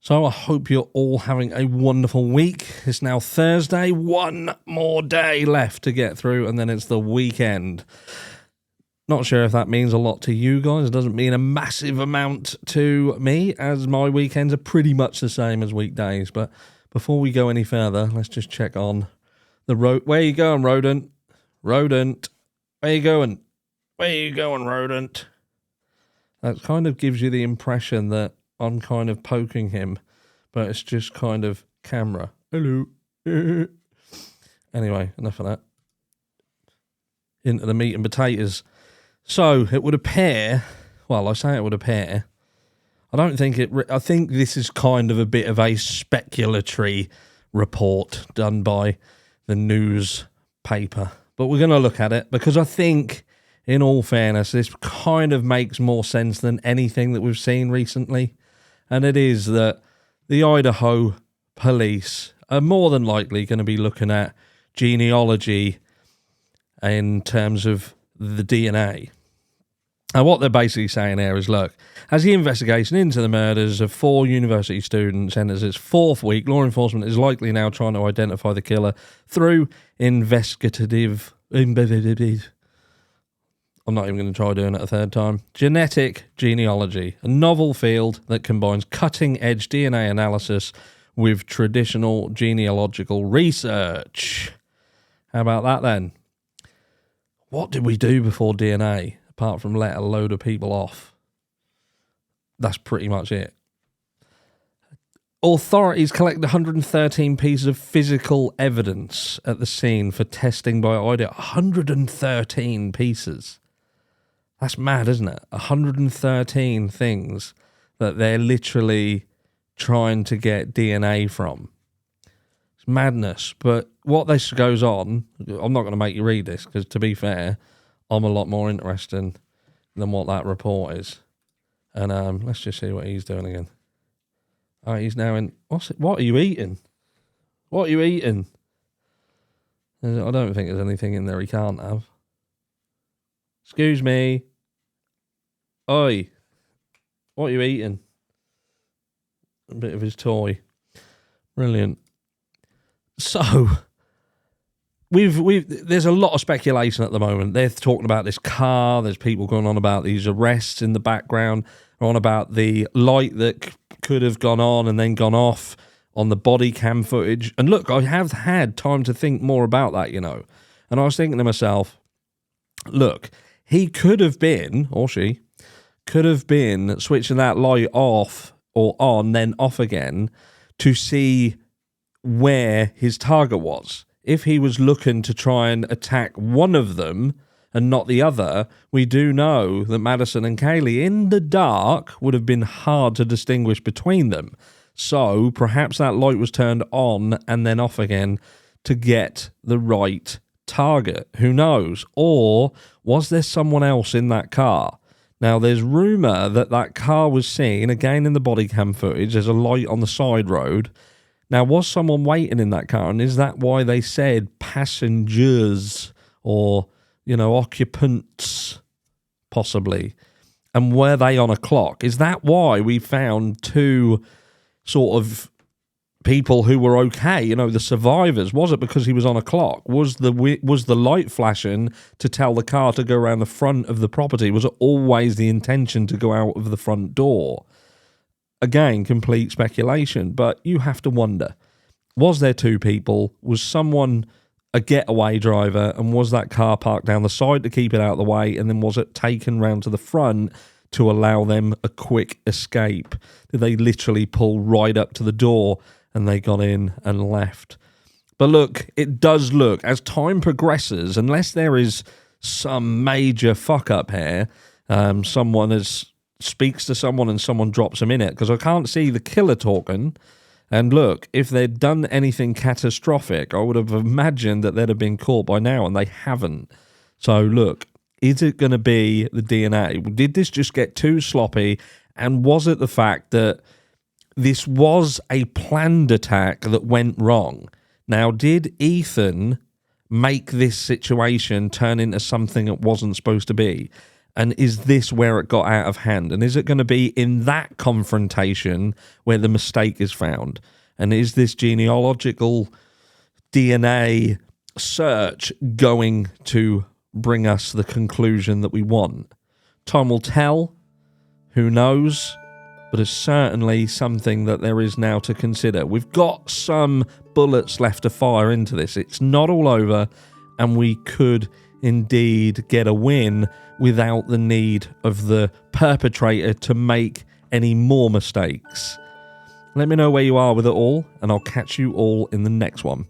So I hope you're all having a wonderful week. It's now Thursday, one more day left to get through, and then it's the weekend. Not sure if that means a lot to you guys. It doesn't mean a massive amount to me, as my weekends are pretty much the same as weekdays. But before we go any further, let's just check on the road. Where you going, rodent? Rodent, where you going? Where you going, rodent? That kind of gives you the impression that I'm kind of poking him, but it's just kind of camera. Hello. Anyway, enough of that. Into the meat and potatoes. So, it would appear, well, I say it would appear, I don't think I think this is kind of a bit of a speculatory report done by the newspaper. But we're going to look at it because I think, in all fairness, this kind of makes more sense than anything that we've seen recently. And it is that the Idaho police are more than likely going to be looking at genealogy in terms of the DNA. And what they're basically saying here is, look, as the investigation into the murders of 4 university students enters its 4th week, law enforcement is likely now trying to identify the killer through investigative... I'm not even going to try doing it a third time. Genetic genealogy, a novel field that combines cutting-edge DNA analysis with traditional genealogical research. How about that then? What did we do before DNA, apart from let a load of people off? That's pretty much it. Authorities collected 113 pieces of physical evidence at the scene for testing by Idaho. 113 pieces. That's mad, isn't it? 113 things that they're literally trying to get DNA from. It's madness. But what this goes on, I'm not going to make you read this because, to be fair, I'm a lot more interested than what that report is. And let's just see what he's doing again. Oh, he's now in... What are you eating? What are you eating? I don't think there's anything in there he can't have. Excuse me. Oi. What are you eating? A bit of his toy. Brilliant. So, there's a lot of speculation at the moment. They're talking about this car. There's people going on about these arrests in the background. They're on about the light that could have gone on and then gone off on the body cam footage. And look, I have had time to think more about that, you know. And I was thinking to myself, look, he could have been, or she, could have been switching that light off or on, then off again to see where his target was. If he was looking to try and attack one of them and not the other, we do know that Madison and Kaylee in the dark would have been hard to distinguish between them. So perhaps that light was turned on and then off again to get the right target. Who knows? Or was there someone else in that car? Now, there's rumour that that car was seen, again in the body cam footage, there's a light on the side road. Now, was someone waiting in that car? And is that why they said passengers or, you know, occupants, possibly? And were they on a clock? Is that why we found 2 sort of people who were okay, you know, the survivors? Was it because he was on a clock? Was the light flashing to tell the car to go around the front of the property? Was it always the intention to go out of the front door? Again, complete speculation, but you have to wonder, was there 2 people? Was someone a getaway driver, and was that car parked down the side to keep it out of the way, and then was it taken round to the front to allow them a quick escape? Did they literally pull right up to the door and they got in and left? But look, it does look, as time progresses, unless there is some major fuck-up here, someone speaks to someone and someone drops them in it, because I can't see the killer talking. And look, if they'd done anything catastrophic, I would have imagined that they'd have been caught by now, and they haven't. So look, is it going to be the DNA? Did this just get too sloppy? And was it the fact that this was a planned attack that went wrong? Now, did Ethan make this situation turn into something it wasn't supposed to be? And is this where it got out of hand? And is it going to be in that confrontation where the mistake is found? And is this genealogical DNA search going to bring us the conclusion that we want? Time will tell. Who knows? But it's certainly something that there is now to consider. We've got some bullets left to fire into this. It's not all over, and we could indeed get a win without the need of the perpetrator to make any more mistakes. Let me know where you are with it all, and I'll catch you all in the next one.